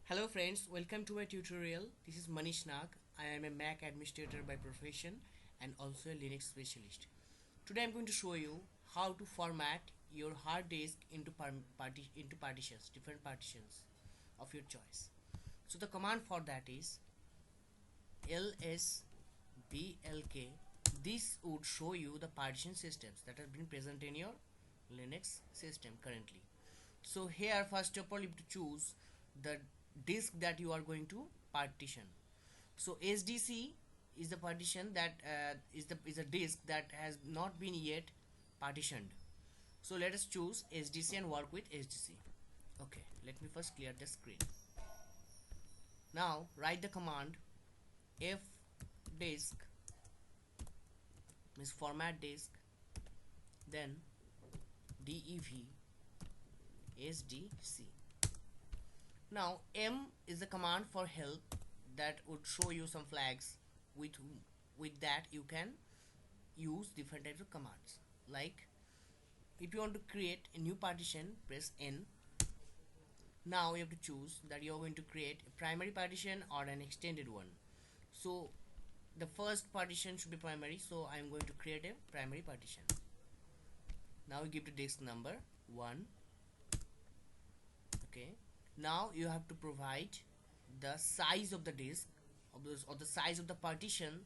Hello friends, welcome to my tutorial. This is Manish Nag. I am a Mac administrator by profession and also a Linux specialist. Today I'm going to show you how to format your hard disk into partitions, different partitions of your choice. So the command for that is lsblk. This would show you the partition systems that have been present in your Linux system currently. So here first of all you have to choose the disk that you are going to partition. So SDC is the partition that is a disk that has not been yet partitioned. So let us choose SDC and work with SDC. Okay, let me first clear the screen. Now write the command f disk means format disk, then dev SDC. Now M is the command for help that would show you some flags with that you can use different types of commands. Like if you want to create a new partition, press N. Now you have to choose that you are going to create a primary partition or an extended one. So the first partition should be primary, so I am going to create a primary partition. Now you give the disk number 1. Okay, now you have to provide the size of the disk or the size of the partition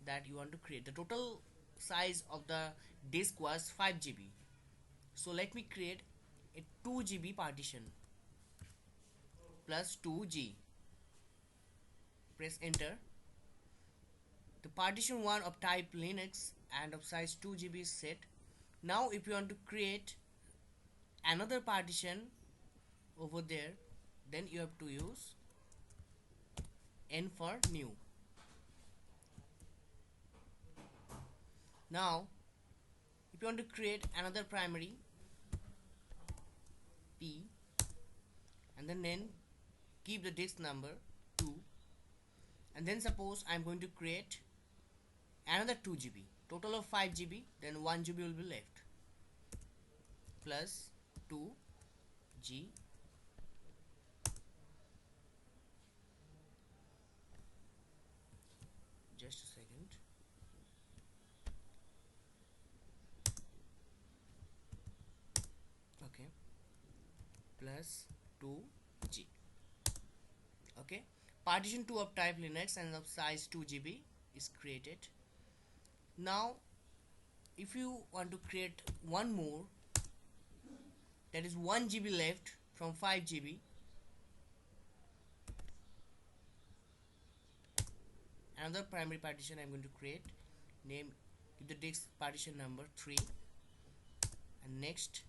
that you want to create. The total size of the disk was 5 GB. So let me create a 2 GB partition plus 2G. Press enter. The partition 1 of type Linux and of size 2 GB is set. Now if you want to create another partition over there, then you have to use N for new. Now if you want to create another primary, P, and then keep the disk number 2, and then suppose I am going to create another 2 GB, total of 5 GB, then 1 GB will be left, plus 2G. Just a second. Okay, plus 2G. Okay, partition 2 of type Linux and of size 2 GB is created. Now if you want to create one more, that is 1 GB left from 5 GB, another primary partition I'm going to create, name, give the disk partition number 3, and next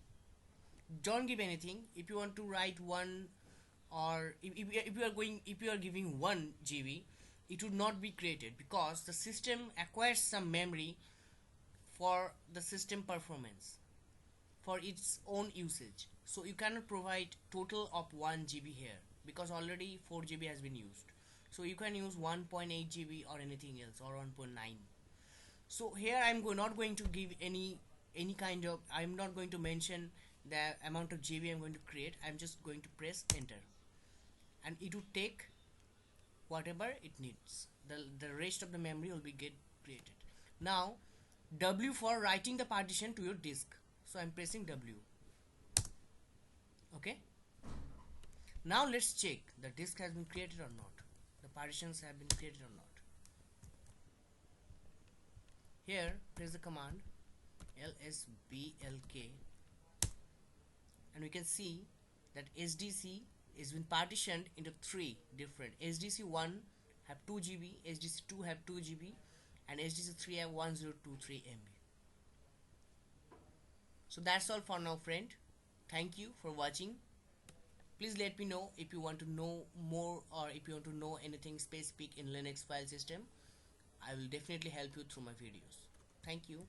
don't give anything. If you want to write 1, or if you are giving 1 GB, it would not be created because the system acquires some memory for the system performance for its own usage. So you cannot provide total of 1 GB here because already 4 GB has been used. So you can use 1.8 GB or anything else, or 1.9. So here I'm not going to give any kind of, I'm not going to mention the amount of GB I'm going to create. I'm just going to press enter, and it will take whatever it needs. The rest of the memory will be get created. Now W for writing the partition to your disk, so I'm pressing W. Okay, now let's check the disk has been created or not, the partitions have been created or not. Here press the command lsblk, and we can see that SDC is been partitioned into 3 different. SDC 1 have 2 GB, SDC 2 have 2 GB, and SDC 3 have 1023 MB. So that's all for now, friend. Thank you for watching. Please let me know if you want to know more, or if you want to know anything specific in Linux file system. I will definitely help you through my videos. Thank you.